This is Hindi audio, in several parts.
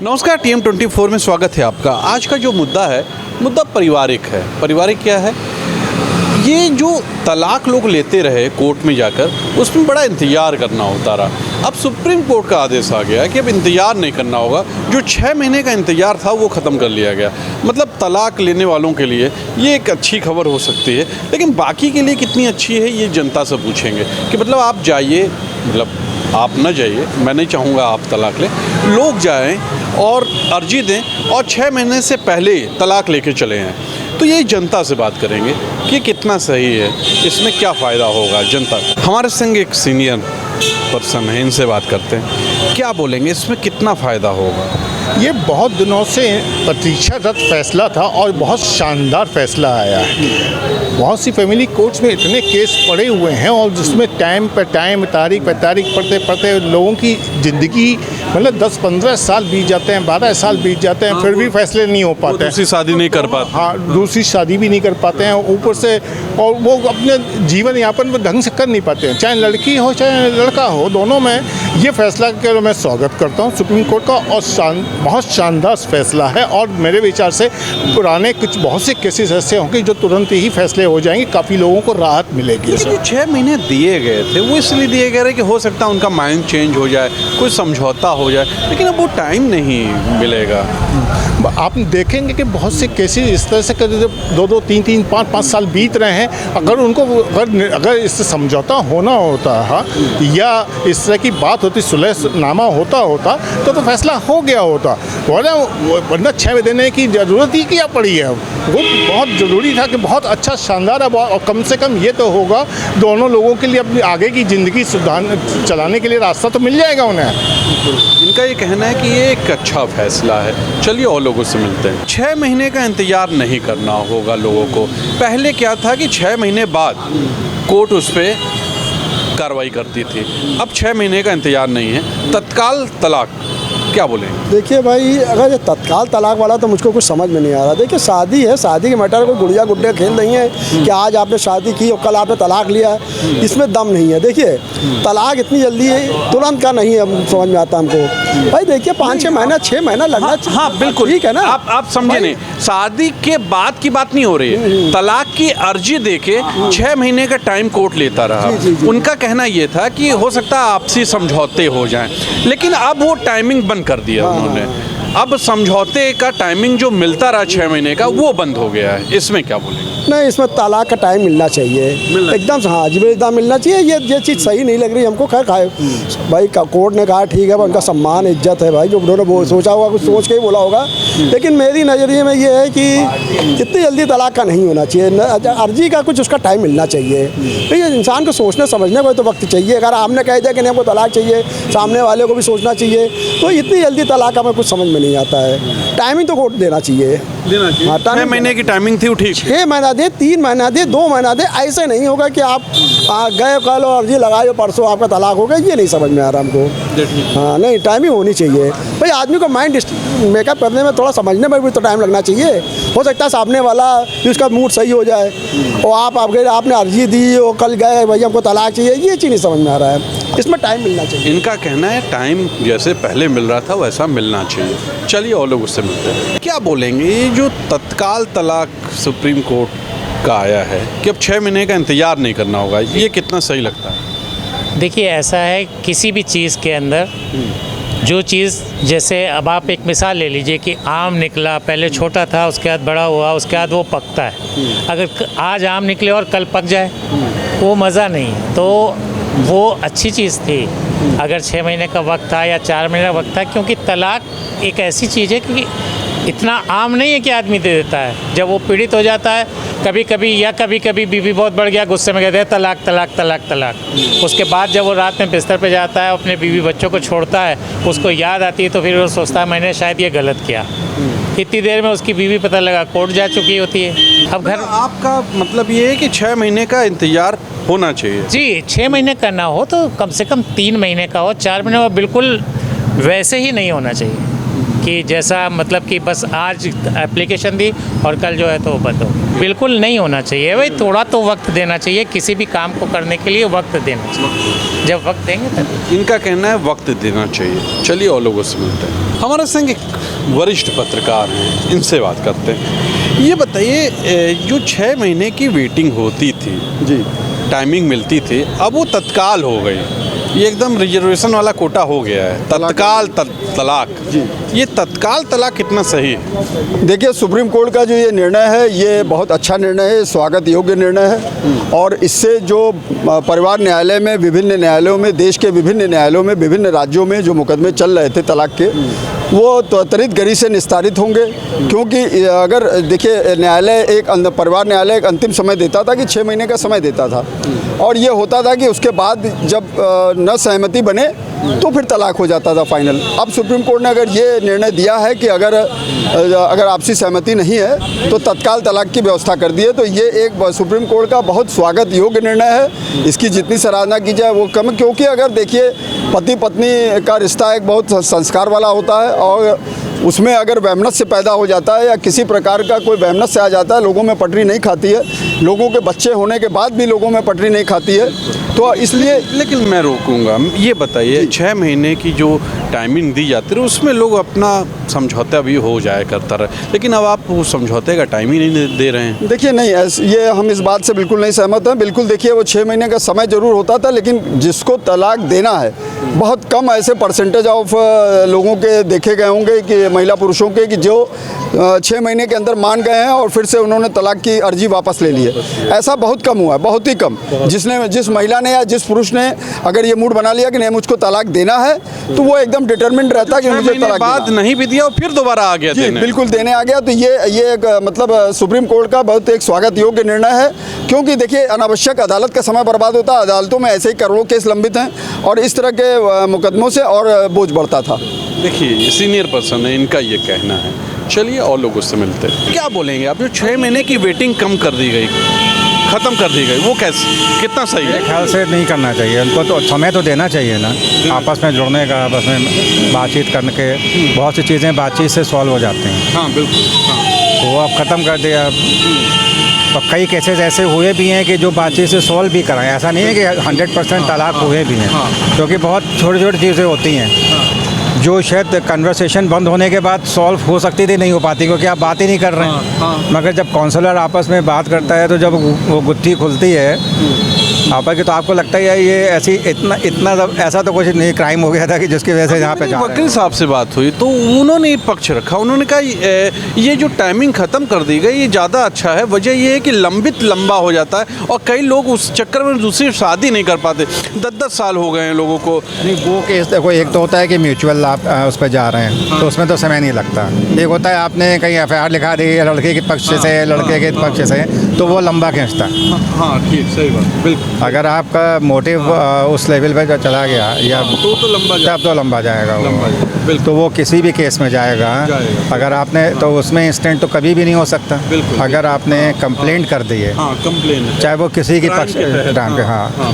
नमस्कार, TM24 में स्वागत है आपका। आज का जो मुद्दा है, मुद्दा पारिवारिक है। पारिवारिक क्या है? ये जो तलाक लोग लेते रहे कोर्ट में जाकर, उसमें बड़ा इंतज़ार करना होता रहा। अब सुप्रीम कोर्ट का आदेश आ गया कि अब इंतज़ार नहीं करना होगा। जो 6 महीने का इंतज़ार था वो ख़त्म कर लिया गया। मतलब तलाक लेने वालों के लिए ये एक अच्छी खबर हो सकती है, लेकिन बाकी के लिए कितनी अच्छी है ये जनता से पूछेंगे कि मतलब आप जाइए, मतलब आप न जाइए, मैं नहीं चाहूँगा आप तलाक लें, लोग जाएं और अर्जी दें और 6 महीने से पहले तलाक लेके चले हैं। तो ये जनता से बात करेंगे कि कितना सही है, इसमें क्या फ़ायदा होगा जनता को। हमारे संग एक सीनियर पर्सन है, इनसे बात करते हैं, क्या बोलेंगे इसमें कितना फ़ायदा होगा। ये बहुत दिनों से प्रतीक्षारत फैसला था और बहुत शानदार फैसला आया है। बहुत सी फैमिली कोर्ट्स में इतने केस पड़े हुए हैं और जिसमें टाइम पर टाइम, तारीख पर तारीख पढ़ते पढ़ते लोगों की ज़िंदगी मतलब 10-15 साल बीत जाते हैं, 12 साल बीत जाते हैं, फिर भी फैसले नहीं हो पाते हैं। दूसरी शादी नहीं कर पाते। हाँ, दूसरी शादी भी नहीं कर पाते हैं ऊपर से, और वो अपने जीवन यापन में ढंग से कर नहीं पाते हैं। चाहे लड़की हो चाहे लड़का हो, दोनों में ये फैसला के मैं स्वागत करता हूँ सुप्रीम कोर्ट का, और बहुत शानदार फैसला है। और मेरे विचार से पुराने कुछ बहुत से केसेस ऐसे होंगे जो तुरंत ही फैसले हो जाएंगे, काफ़ी लोगों को राहत मिलेगी। जो 6 महीने दिए गए थे वो इसलिए दिए गए कि हो सकता है उनका माइंड चेंज हो जाए, कोई समझौता हो जाए, लेकिन अब वो टाइम नहीं मिलेगा। आप देखेंगे कि बहुत से केसेस इस तरह से 2-2, 3-3, 5-5 साल बीत रहे हैं। अगर उनको अगर इससे समझौता होना होता है या इस तरह की बात होती, सुलहनामा होता तो फैसला हो गया होता, वरना 6 देने की ज़रूरत ही क्या पड़ी है। वो बहुत ज़रूरी था कि बहुत अच्छा शानदार है, और कम से कम ये तो होगा दोनों लोगों के लिए अपनी आगे की ज़िंदगी चलाने के लिए रास्ता तो मिल जाएगा उन्हें। इनका ये कहना है कि ये एक अच्छा फैसला है। चलिए और लोगों से मिलते हैं। 6 महीने का इंतज़ार नहीं करना होगा लोगों को। पहले क्या था कि 6 महीने बाद कोर्ट उस पर कार्रवाई करती थी, अब 6 महीने का इंतज़ार नहीं है। तत्काल तलाक क्या बोलें? देखिए भाई, अगर ये तत्काल तलाक वाला तो मुझको कुछ समझ में नहीं आ रहा। देखिए शादी है, शादी के मैटर कोई गुड़िया गुड्डे खेल नहीं है कि आज आपने शादी की और कल आपने तलाक लिया, इसमें दम नहीं है। देखिए तलाक इतनी जल्दी तुरंत का नहीं है, समझ में आता हमको। भाई देखिए 5-6 महीना 6 महीना लगना। हाँ बिल्कुल ठीक है ना। आप समझे नहीं, शादी के बाद की बात नहीं हो रही है। तलाक की अर्जी देके 6 महीने का टाइम कोर्ट लेता रहा। उनका कहना ये था कि हो सकता है आपसी समझौते हो जाएं, लेकिन अब वो टाइमिंग बंद कर दिया उन्होंने। अब समझौते का टाइमिंग जो मिलता रहा 6 महीने का, वो बंद हो गया है। इसमें क्या बोलेंगे? नहीं, इसमें तलाक का टाइम मिलना चाहिए एकदम से। हाँ, जिम्मेदार मिलना चाहिए। ये चीज़ सही नहीं लग रही हमको। खैर भाई कोर्ट ने कहा ठीक है, उनका सम्मान इज्जत है भाई, जो उन्होंने वो सोचा होगा, कुछ सोच के ही बोला होगा। लेकिन मेरी नज़रिए में ये है कि इतनी जल्दी तलाक का नहीं होना चाहिए। अर्जी का कुछ उसका टाइम मिलना चाहिए। तो ये इंसान को सोचने समझने को तो वक्त चाहिए। अगर आपने कह दिया कि नहीं हमको तलाक चाहिए, सामने वाले को भी सोचना चाहिए, तो इतनी जल्दी तलाक का हमें कुछ समझ में नहीं आता है। टाइमिंग तो कोर्ट देना चाहिए। हाँ, 6 महीने की टाइमिंग थी, ठीक 6 महीना दे, 3 महीना दे, 2 महीना दे। ऐसे नहीं होगा कि आप गए कल और अर्जी लगाए परसों आपका तलाक हो गया। ये नहीं समझ में आ रहा हमको। हाँ नहीं, टाइमिंग होनी चाहिए भाई। आदमी को माइंड मेकअप करने में, थोड़ा समझने में भी तो टाइम लगना चाहिए। हो सकता है सामने वाला उसका मूड सही हो जाए और आपने अर्जी दी और कल गए भैया हमको तलाक चाहिए, ये चीज़ नहीं समझ में आ रहा है। इसमें टाइम मिलना चाहिए। इनका कहना है टाइम जैसे पहले मिल रहा था वैसा मिलना चाहिए। चलिए और लोग उससे मिलते हैं। क्या बोलेंगे ये जो तत्काल तलाक सुप्रीम कोर्ट का आया है कि अब 6 महीने का इंतज़ार नहीं करना होगा, ये कितना सही लगता है? देखिए ऐसा है, किसी भी चीज़ के अंदर जो चीज़, जैसे अब आप एक मिसाल ले लीजिए कि आम निकला, पहले छोटा था, उसके बाद बड़ा हुआ, उसके बाद वो पकता है। अगर आज आम निकले और कल पक जाए, वो मज़ा नहीं है। तो वो अच्छी चीज़ थी अगर 6 महीने का वक्त था या 4 महीने का वक्त था, क्योंकि तलाक एक ऐसी चीज़ है कि इतना आम नहीं है कि आदमी दे देता है। जब वो पीड़ित हो जाता है, कभी कभी बीवी बहुत बढ़ गया, गुस्से में कहते हैं तलाक तलाक तलाक तलाक। उसके बाद जब वो रात में बिस्तर पे जाता है, अपने बीवी बच्चों को छोड़ता है, उसको याद आती है, तो फिर वो सोचता है मैंने शायद ये गलत किया। इतनी देर में उसकी बीवी पता लगा कोर्ट जा चुकी होती है। अब घर आपका मतलब ये है कि 6 महीने का इंतज़ार होना चाहिए? जी, 6 महीने का ना हो तो कम से कम 3 महीने का हो। 4 महीने का बिल्कुल वैसे ही नहीं होना चाहिए। कि जैसा मतलब कि बस आज एप्लीकेशन दी और कल जो है तो बंद हो। बिल्कुल नहीं होना चाहिए भाई, थोड़ा तो वक्त देना चाहिए, किसी भी काम को करने के लिए वक्त देना चाहिए। जब वक्त देंगे तब। इनका कहना है वक्त देना चाहिए। चलिए और लोगों से मिलते हैं। हमारे संग एक वरिष्ठ पत्रकार हैं, इनसे बात करते हैं। ये बताइए, जो 6 महीने की वेटिंग होती थी जी, टाइमिंग मिलती थी, अब वो तत्काल हो गई। ये एकदम रिजर्वेशन वाला कोटा हो गया है, तत्काल तलाक जी। ये तत्काल तलाक कितना सही है? देखिए, सुप्रीम कोर्ट का जो ये निर्णय है ये बहुत अच्छा निर्णय है, स्वागत योग्य निर्णय है। और इससे जो परिवार न्यायालय में, विभिन्न न्यायालयों में, देश के विभिन्न न्यायालयों में, विभिन्न राज्यों में जो मुकदमे चल रहे थे तलाक के, वो त्वरित गति से निस्तारित होंगे। क्योंकि अगर देखिए, परिवार न्यायालय एक अंतिम समय देता था कि 6 महीने का समय देता था, और ये होता था कि उसके बाद जब न सहमति बने तो फिर तलाक हो जाता था फाइनल। अब सुप्रीम कोर्ट ने अगर ये निर्णय दिया है कि अगर आपसी सहमति नहीं है तो तत्काल तलाक की व्यवस्था कर दी है, तो ये एक सुप्रीम कोर्ट का बहुत स्वागत योग्य निर्णय है। इसकी जितनी सराहना की जाए वो कम, क्योंकि अगर देखिए, पति पत्नी का रिश्ता एक बहुत संस्कार वाला होता है, और उसमें अगर वैमनस्य पैदा हो जाता है या किसी प्रकार का कोई वैमनस्य आ जाता है, लोगों में पटरी नहीं खाती है, लोगों के बच्चे होने के बाद भी लोगों में पटरी नहीं खाती है, तो इसलिए। लेकिन मैं रोकूंगा, ये बताइए, 6 महीने की जो टाइमिंग दी जाती है उसमें लोग अपना समझौता भी हो जाया करता रहे, लेकिन अब आप वो समझौते का टाइम ही नहीं दे रहे हैं। देखिए, नहीं, ये हम इस बात से बिल्कुल नहीं सहमत हैं। बिल्कुल देखिए, वो 6 महीने का समय ज़रूर होता था, लेकिन जिसको तलाक देना है, बहुत कम ऐसे परसेंटेज ऑफ लोगों के देखे गए होंगे कि महिला पुरुषों के कि जो 6 महीने के अंदर मान गए हैं और फिर से उन्होंने तलाक की अर्जी वापस ले ली है। ऐसा बहुत कम हुआ है, बहुत ही कम। जिस महिला ने या जिस पुरुष ने अगर ये मूड बना लिया कि नहीं मुझको तलाक देना है, तो वो एकदम डिटरमिन्ड रहता है कि मुझे तलाक बाद नहीं भी दिया और फिर दोबारा आ गया देने। बिल्कुल देने आ गया। तो ये एक मतलब सुप्रीम कोर्ट का बहुत एक स्वागत योग्य निर्णय है, क्योंकि देखिए, अनावश्यक अदालत का समय बर्बाद होता है। अदालतों में ऐसे ही करोड़ों केस लंबित हैं, और इस तरह के मुकदमों से और बोझ बढ़ता था। देखिए, सीनियर पर्सन है, इनका ये कहना है। चलिए और लोगों से मिलते हैं। क्या बोलेंगे आप, जो 6 महीने की वेटिंग कम कर दी गई, ख़त्म कर दी गई, वो कैसे, कितना सही है? मेरे ख्याल से नहीं करना चाहिए। उनको तो समय तो देना चाहिए ना, आपस में जुड़ने का, आपस में बातचीत करने के, बहुत सी चीज़ें बातचीत से सॉल्व हो जाती हैं। हाँ बिल्कुल, हाँ। तो वो अब ख़त्म कर दिया। और कई केसेस ऐसे हुए भी हैं कि जो बातचीत से सॉल्व भी कराएं। ऐसा नहीं है कि 100% तलाक हुए भी हैं, क्योंकि बहुत छोटी छोटी चीज़ें होती हैं जो शायद कन्वर्सेशन बंद होने के बाद सॉल्व हो सकती थी, नहीं हो पाती, क्योंकि आप बात ही नहीं कर रहे हैं। मगर जब काउंसलर आपस में बात करता है, तो जब वो गुत्थी खुलती है आपस की, तो आपको लगता है ये ऐसी इतना ऐसा तो कुछ नहीं क्राइम हो गया था कि जिसकी वजह से यहाँ पे जा रहे हैं। वकील साहब से बात हुई तो उन्होंने एक पक्ष रखा। उन्होंने कहा ये जो टाइमिंग ख़त्म कर दी गई ये ज़्यादा अच्छा है। वजह ये है कि लंबा हो जाता है, और कई लोग उस चक्कर में दूसरी शादी नहीं कर पाते। 10-10 साल हो गए हैं लोगों को। नहीं, वो केस देखो, एक तो होता है कि म्यूचुअल आप उस पर जा रहे हैं, तो उसमें तो समय नहीं लगता। एक होता है आपने कहीं FIR लिखा दी लड़के के पक्ष से, लड़के के पक्ष से, तो वो लंबा खींचता है। हाँ ठीक, सही बात, बिल्कुल। अगर आपका मोटिव उस लेवल पे जो चला गया या तो लंबा जाएगा वो। तो वो किसी भी केस में जाएगा। अगर आपने तो उसमें इंस्टेंट तो कभी भी नहीं हो सकता। अगर आपने कंप्लेंट कर दी है, कंप्लेंट, चाहे वो किसी के पक्ष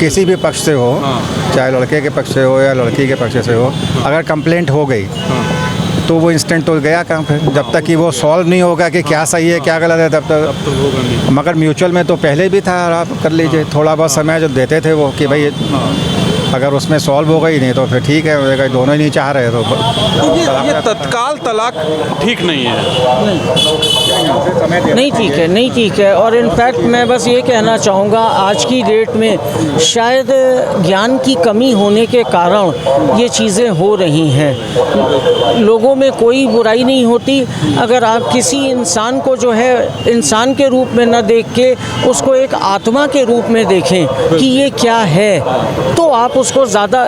किसी भी पक्ष से हो, चाहे लड़के के पक्ष से हो या लड़की के पक्ष से हो, अगर कंप्लेंट हो गई तो वो इंस्टेंट तो गया काम। फिर जब तक कि वो सॉल्व नहीं होगा कि क्या सही है क्या गलत है, तब तक होगा नहीं। मगर म्यूचुअल में तो पहले भी था, आप कर लीजिए। थोड़ा बहुत समय जो देते थे वो कि भाई अगर उसमें सॉल्व हो गई, नहीं तो फिर ठीक है, दोनों ही नहीं चाह रहे तो ये तत्काल तलाक ठीक नहीं है। नहीं ठीक है। और इनफैक्ट मैं बस ये कहना चाहूँगा, आज की डेट में शायद ज्ञान की कमी होने के कारण ये चीज़ें हो रही हैं। लोगों में कोई बुराई नहीं होती। अगर आप किसी इंसान को जो है इंसान के रूप में न देख के उसको एक आत्मा के रूप में देखें कि ये क्या है, तो आप उसको ज़्यादा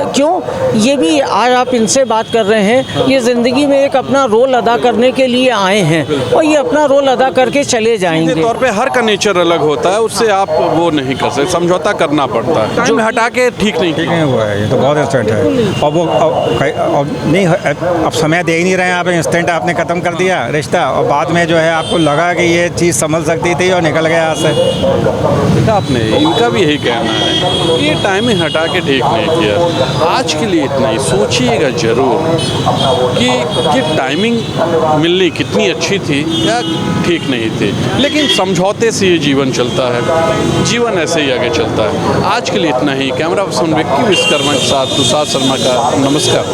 ये भी आज आप इनसे बात कर रहे हैं, ये ज़िंदगी में एक अपना रोल अदा करने के लिए आए हैं और ये अपना रोल अदा करके चले जाएंगे। तौर पे हर का नेचर अलग होता है, उससे आप वो नहीं कर सकते, समझौता करना पड़ता है। टाइम हटा के ठीक नहीं हुआ है, ये तो बहुत इंस्टेंट है। और वो नहीं, अब समय दे ही नहीं रहे हैं आप, इंस्टेंट आपने ख़त्म कर दिया रिश्ता, और बाद में जो है आपको लगा कि ये चीज़ संभल सकती थी और निकल गया यहाँ से। आपने इनका भी यही कहना है, ये टाइमिंग हटा के ठीक नहीं नहीं किया। आज के लिए इतना ही। सोचिएगा ज़रूर कि ये टाइमिंग मिलनी कितनी अच्छी थी या ठीक नहीं थी, लेकिन समझौते से ये जीवन चलता है, जीवन ऐसे ही आगे चलता है। आज के लिए इतना ही। कैमरा पर्सन विक्की विश्वकर्मा के साथ तुषार शर्मा का नमस्कार।